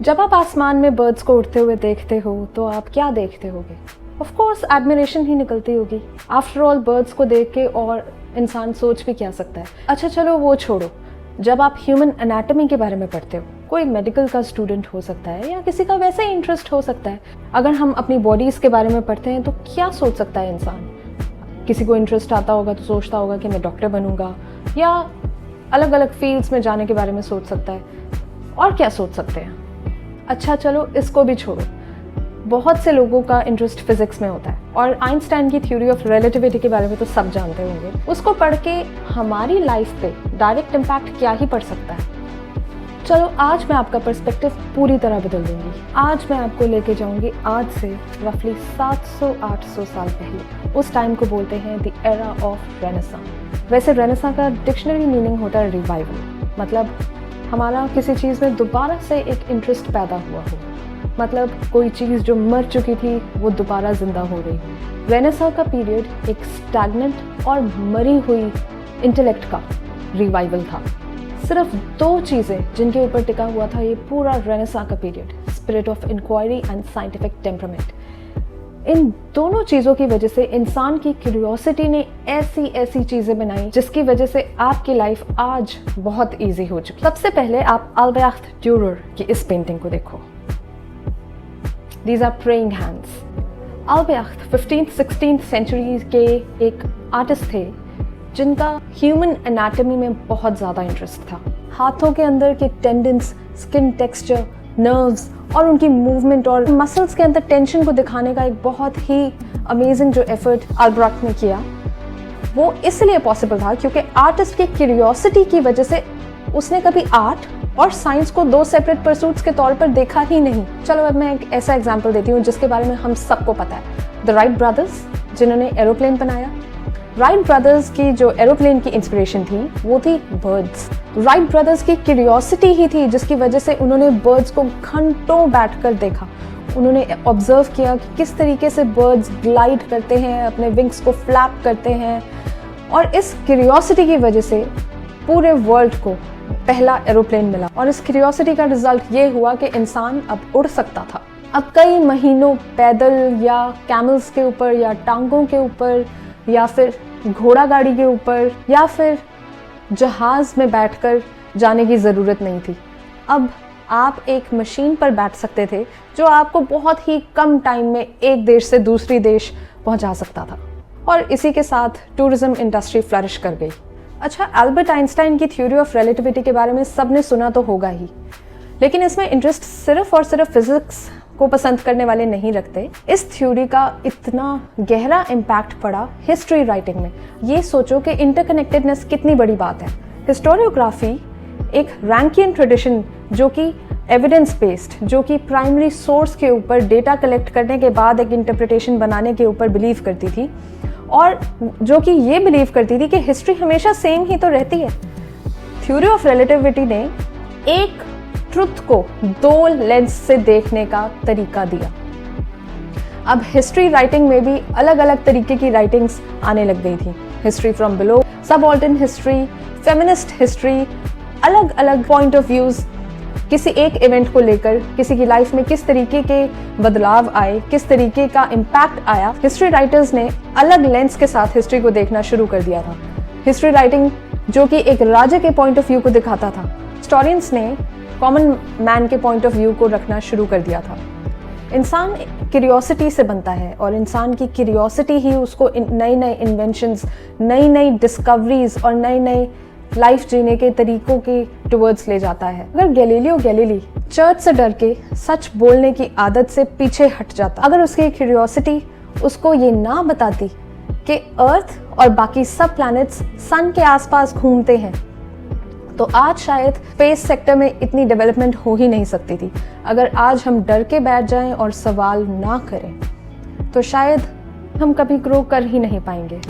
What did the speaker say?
जब आप आसमान में बर्ड्स को उड़ते हुए देखते हो तो आप क्या देखते होगे? ऑफ कोर्स एडमिरेशन ही निकलती होगी। आफ्टर ऑल बर्ड्स को देख के और इंसान सोच भी क्या सकता है। अच्छा चलो वो छोड़ो, जब आप ह्यूमन एनाटॉमी के बारे में पढ़ते हो, कोई मेडिकल का स्टूडेंट हो सकता है या किसी का वैसे ही इंटरेस्ट हो सकता है, अगर हम अपनी बॉडीज़ के बारे में पढ़ते हैं तो क्या सोच सकता है इंसान? किसी को इंटरेस्ट आता होगा तो सोचता होगा कि मैं डॉक्टर बनूंगा, या अलग अलग फील्ड्स में जाने के बारे में सोच सकता है। और क्या सोच सकते हैं? अच्छा चलो इसको भी छोड़ो, बहुत से लोगों का इंटरेस्ट फिजिक्स में होता है और आइंस्टाइन की थ्योरी ऑफ रिलेटिविटी के बारे में तो सब जानते होंगे। उसको पढ़ के हमारी लाइफ पे डायरेक्ट इम्पैक्ट क्या ही पड़ सकता है। चलो आज मैं आपका पर्सपेक्टिव पूरी तरह बदल दूंगी। आज मैं आपको लेके जाऊंगी आज से रफली 700-800 साल पहले। उस टाइम को बोलते हैं द एरा ऑफ रेनेसां। वैसे रेनेसां का डिक्शनरी मीनिंग होता है रिवाइवल, मतलब हमारा किसी चीज़ में दोबारा से एक इंटरेस्ट पैदा हुआ हो, मतलब कोई चीज़ जो मर चुकी थी वो दोबारा जिंदा हो रही हो। रेनेसां का पीरियड एक स्टैग्नेंट और मरी हुई इंटेलेक्ट का रिवाइवल था। सिर्फ दो चीज़ें जिनके ऊपर टिका हुआ था ये पूरा रेनेसां का period, spirit of inquiry and scientific temperament. इन दोनों चीज़ों की वजह से इंसान की क्यूरियोसिटी ने ऐसी ऐसी चीज़ें बनाई जिसकी वजह से आपकी लाइफ आज बहुत इजी हो चुकी। सबसे पहले आप अल्ब्रेख्ट ड्यूरर की इस पेंटिंग को देखो। These are praying hands. Albrecht 15th-16th century के एक आर्टिस्ट थे जिनका ह्यूमन एनाटॉमी में बहुत ज़्यादा इंटरेस्ट था। हाथों के अंदर के टेंडन्स, स्किन टेक्सचर, नर्व्स और उनकी मूवमेंट और मसल्स के अंदर टेंशन को दिखाने का एक बहुत ही अमेजिंग जो एफर्ट अल्ब्रेख्ट ने किया वो इसलिए पॉसिबल था क्योंकि आर्टिस्ट की क्यूरियोसिटी की वजह से उसने कभी आर्ट और साइंस को दो सेपरेट परसूट्स के तौर पर देखा ही नहीं। चलो अब मैं एक ऐसा एग्जांपल देती हूँ जिसके बारे में हम सबको पता है। द राइट ब्रदर्स जिन्होंने एरोप्लेन बनाया। राइट ब्रदर्स की जो एरोप्लेन की इंस्पिरेशन थी वो थी बर्ड्स। राइट ब्रदर्स की क्यूरियोसिटी ही थी जिसकी वजह से उन्होंने बर्ड्स को घंटों बैठकर देखा। उन्होंने ऑब्जर्व किया कि किस तरीके से बर्ड्स ग्लाइड करते हैं, अपने विंग्स को फ्लैप करते हैं, और इस क्यूरियोसिटी की वजह से पूरे वर्ल्ड को पहला एरोप्लेन मिला। और इस क्यूरियोसिटी का रिजल्ट ये हुआ कि इंसान अब उड़ सकता था। अब कई महीनों पैदल या कैमल्स के ऊपर या टांगों के ऊपर या फिर घोड़ा गाड़ी के ऊपर या फिर जहाज में बैठकर जाने की ज़रूरत नहीं थी। अब आप एक मशीन पर बैठ सकते थे जो आपको बहुत ही कम टाइम में एक देश से दूसरी देश पहुंचा सकता था, और इसी के साथ टूरिज्म इंडस्ट्री फ्लरिश कर गई। अच्छा, अल्बर्ट आइंस्टाइन की थ्योरी ऑफ रिलेटिविटी के बारे में सबने सुना तो होगा ही, लेकिन इसमें इंटरेस्ट सिर्फ और सिर्फ फिजिक्स को पसंद करने वाले नहीं रखते। इस थ्योरी का इतना गहरा इम्पैक्ट पड़ा हिस्ट्री राइटिंग में। ये सोचो कि इंटरकनेक्टेडनेस कितनी बड़ी बात है। हिस्टोरियोग्राफी एक रैंकियन ट्रेडिशन जो कि एविडेंस बेस्ड, जो कि प्राइमरी सोर्स के ऊपर डेटा कलेक्ट करने के बाद एक इंटरप्रिटेशन बनाने के ऊपर बिलीव करती थी, और जो कि ये बिलीव करती थी कि हिस्ट्री हमेशा सेम ही तो रहती है। थ्योरी ऑफ रिलेटिविटी ने एक ट्रुथ को दो लेंस से देखने का तरीका दिया। अब हिस्ट्री राइटिंग में भी अलग अलग तरीके की राइटिंग्स आने लग गई थी। History from below, subaltern history, feminist history, अलग अलग पॉइंट ऑफ व्यूज किसी एक इवेंट को लेकर किसी की लाइफ में किस तरीके के बदलाव आए, किस तरीके का इम्पैक्ट आया। हिस्ट्री राइटर्स ने अलग लेंस के साथ हिस्ट्री को देखना शुरू कर दिया था। हिस्ट्री राइटिंग जो कि एक राजा के पॉइंट ऑफ व्यू को दिखाता था, हिस्टोरियंस ने कॉमन मैन के पॉइंट ऑफ व्यू को रखना शुरू कर दिया था। इंसान क्यूरियोसिटी से बनता है और इंसान की क्यूरियोसिटी ही उसको नई नई इन्वेंशंस, नई नई डिस्कवरीज और नई नई लाइफ जीने के तरीकों के टुवर्ड्स ले जाता है। अगर गैलीलियो गैलीली चर्च से डर के सच बोलने की आदत से पीछे हट जाता, अगर उसकी क्यूरियोसिटी उसको ये ना बताती कि अर्थ और बाकी सब प्लैनेट्स सन के आसपास घूमते हैं, तो आज शायद स्पेस सेक्टर में इतनी डेवलपमेंट हो ही नहीं सकती थी। अगर आज हम डर के बैठ जाएं और सवाल ना करें तो शायद हम कभी ग्रो कर ही नहीं पाएंगे।